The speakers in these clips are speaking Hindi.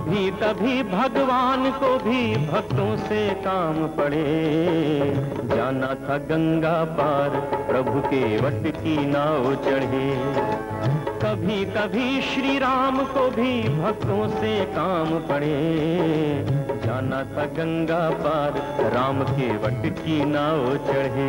कभी कभी भगवान को भी भक्तों से काम पड़े, जाना था गंगा पार प्रभु के वट की नाव चढ़े। कभी कभी श्री राम को भी भक्तों से काम पड़े, जाना था गंगा पार राम के वट की नाव चढ़े।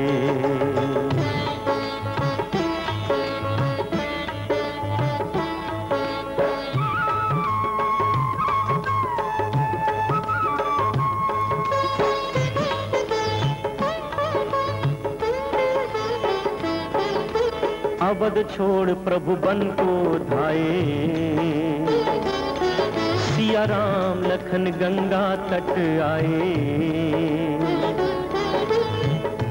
अवध छोड़ प्रभु बन को धाये, सिया राम लखन गंगा तट आए।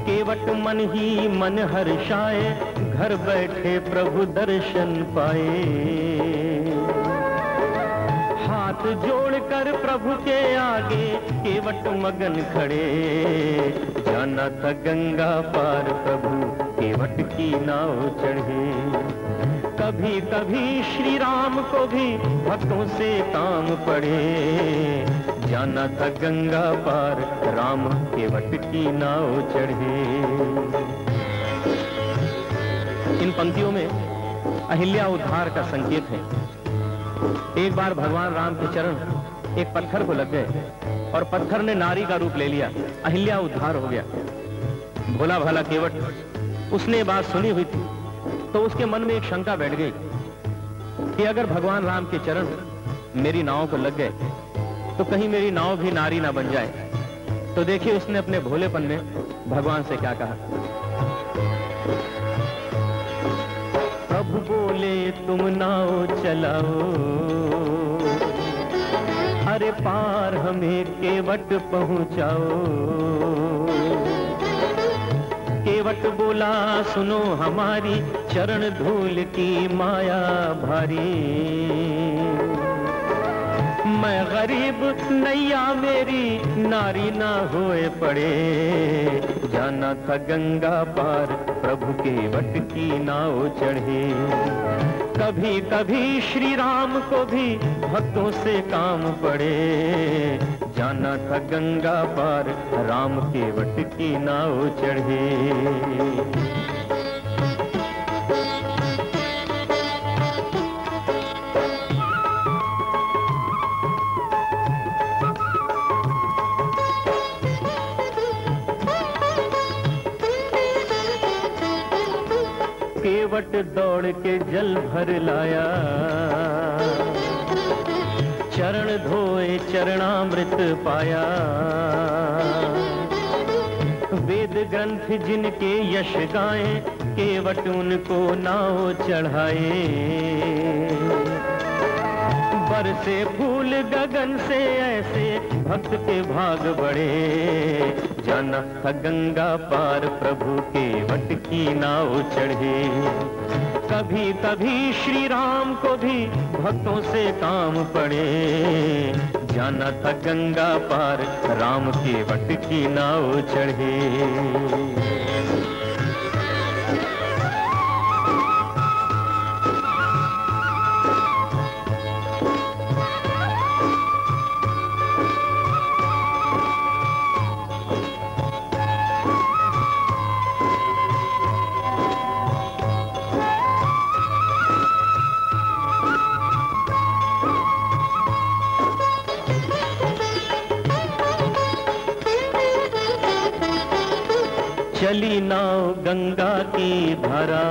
केवट मन ही मन हर्षाए, घर बैठे प्रभु दर्शन पाए। हाथ जोड़कर प्रभु के आगे केवट मगन खड़े, जाना था गंगा पार प्रभु केवट की नाव चढ़े। कभी कभी श्री राम को भी भक्तों से काम पड़े, जाना था गंगा पार राम केवट की नाव चढ़े। इन पंक्तियों में अहिल्या उद्धार का संकेत है। एक बार भगवान राम के चरण एक पत्थर को लग गए और पत्थर ने नारी का रूप ले लिया, अहिल्या उद्धार हो गया। भोला भाला केवट उसने बात सुनी हुई थी, तो उसके मन में एक शंका बैठ गई कि अगर भगवान राम के चरण मेरी नाव को लग गए तो कहीं मेरी नाव भी नारी ना बन जाए। तो देखिए उसने अपने भोलेपन में भगवान से क्या कहा। प्रभु बोले तुम नाव चलाओ, अरे पार हमें केवट पहुंचाओ। केवट बोला सुनो हमारी, चरण धूल की माया भारी। मैं गरीब नैया मेरी नारी ना होए पड़े, जाना था गंगा पार प्रभु के वट की नाव चढ़े। कभी कभी श्री राम को भी भक्तों से काम पड़े, जाना था गंगा पार राम के वट की नाव चढ़े। केवट दौड़ के जल भर लाया, चरण धोए चरणामृत पाया। वेद ग्रंथ जिनके यश गाए, केवट उनको नाव चढ़ाए। बरसे फूल गगन से ऐसे भक्त के भाग बढ़े, जाना था गंगा पार प्रभु के वट की नाव चढ़े। कभी कभी श्री राम को भी भक्तों से काम पड़े, जाना था गंगा पार राम के वट की नाव चढ़े। चली नाव गंगा की धारा,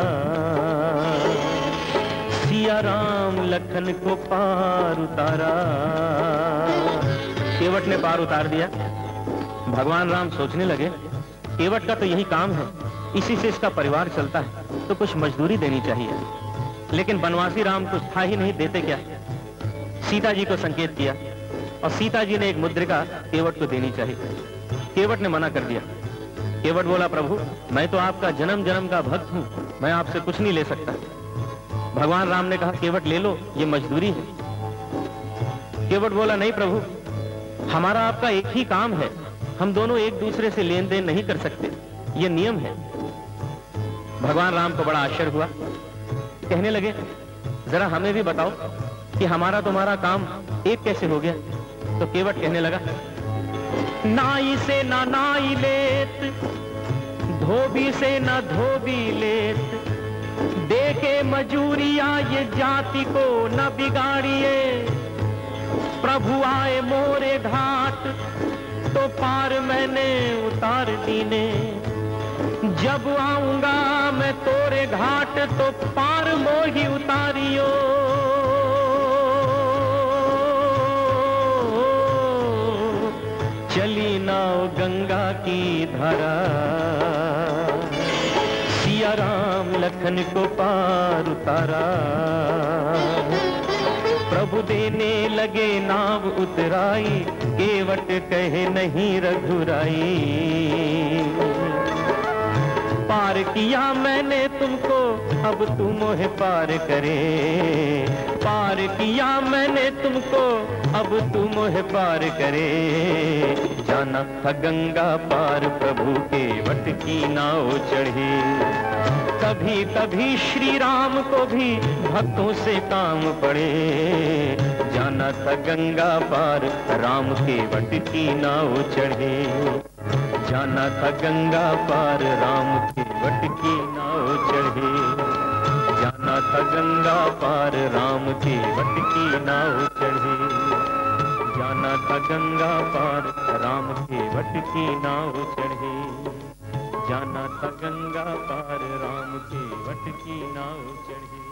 सिया राम लखन को पार उतारा। केवट ने पार उतार दिया। भगवान राम सोचने लगे, केवट का तो यही काम है, इसी से इसका परिवार चलता है, तो कुछ मजदूरी देनी चाहिए। लेकिन बनवासी राम कुछ था ही नहीं, देते क्या। सीता जी को संकेत किया और सीता जी ने एक मुद्रिका केवट को देनी चाहिए। केवट ने मना कर दिया। केवट बोला, प्रभु मैं तो आपका जन्म जन्म का भक्त हूं, मैं आपसे कुछ नहीं ले सकता। भगवान राम ने कहा, केवट ले लो, ये मजदूरी है। केवट बोला, नहीं प्रभु, हमारा आपका एक ही काम है, हम दोनों एक दूसरे से लेन देन नहीं कर सकते, ये नियम है। भगवान राम को बड़ा आश्चर्य हुआ। कहने लगे, जरा हमें भी बताओ, कि हमारा तुम्हारा काम एक कैसे हो गया। तो केवट कहने लगा, नाई से ना नाई लेत, धोबी से ना धोबी लेत, देके मजूरिया ये जाति को न बिगाड़िए। प्रभु आए मोरे घाट तो पार मैंने उतार दीने, जब आऊंगा मैं तोरे घाट तो पार मोही उतारियो। चली नाव गंगा की धारा, सिया राम लखन को पार उतारा। प्रभु देने लगे नाव उतराई, केवट कहे नहीं रघुराई। पार किया मैंने तुमको अब तुम मोहे पार करे, पार किया मैंने तुमको अब तुम मोहे पार करे। जाना था गंगा पार प्रभु के वट की नाव चढ़े, कभी कभी श्री राम को भी भक्तों से काम पड़े। जाना था गंगा पार राम के वट की नाव चढ़े, जाना था गंगा पार राम के वट की नाव चढ़े। जाना था गंगा पार राम के वट की नाव चढ़े, जाना था गंगा पार राम के वट की नाव चढ़े। जाना था गंगा पार राम के वट की नाव चढ़े।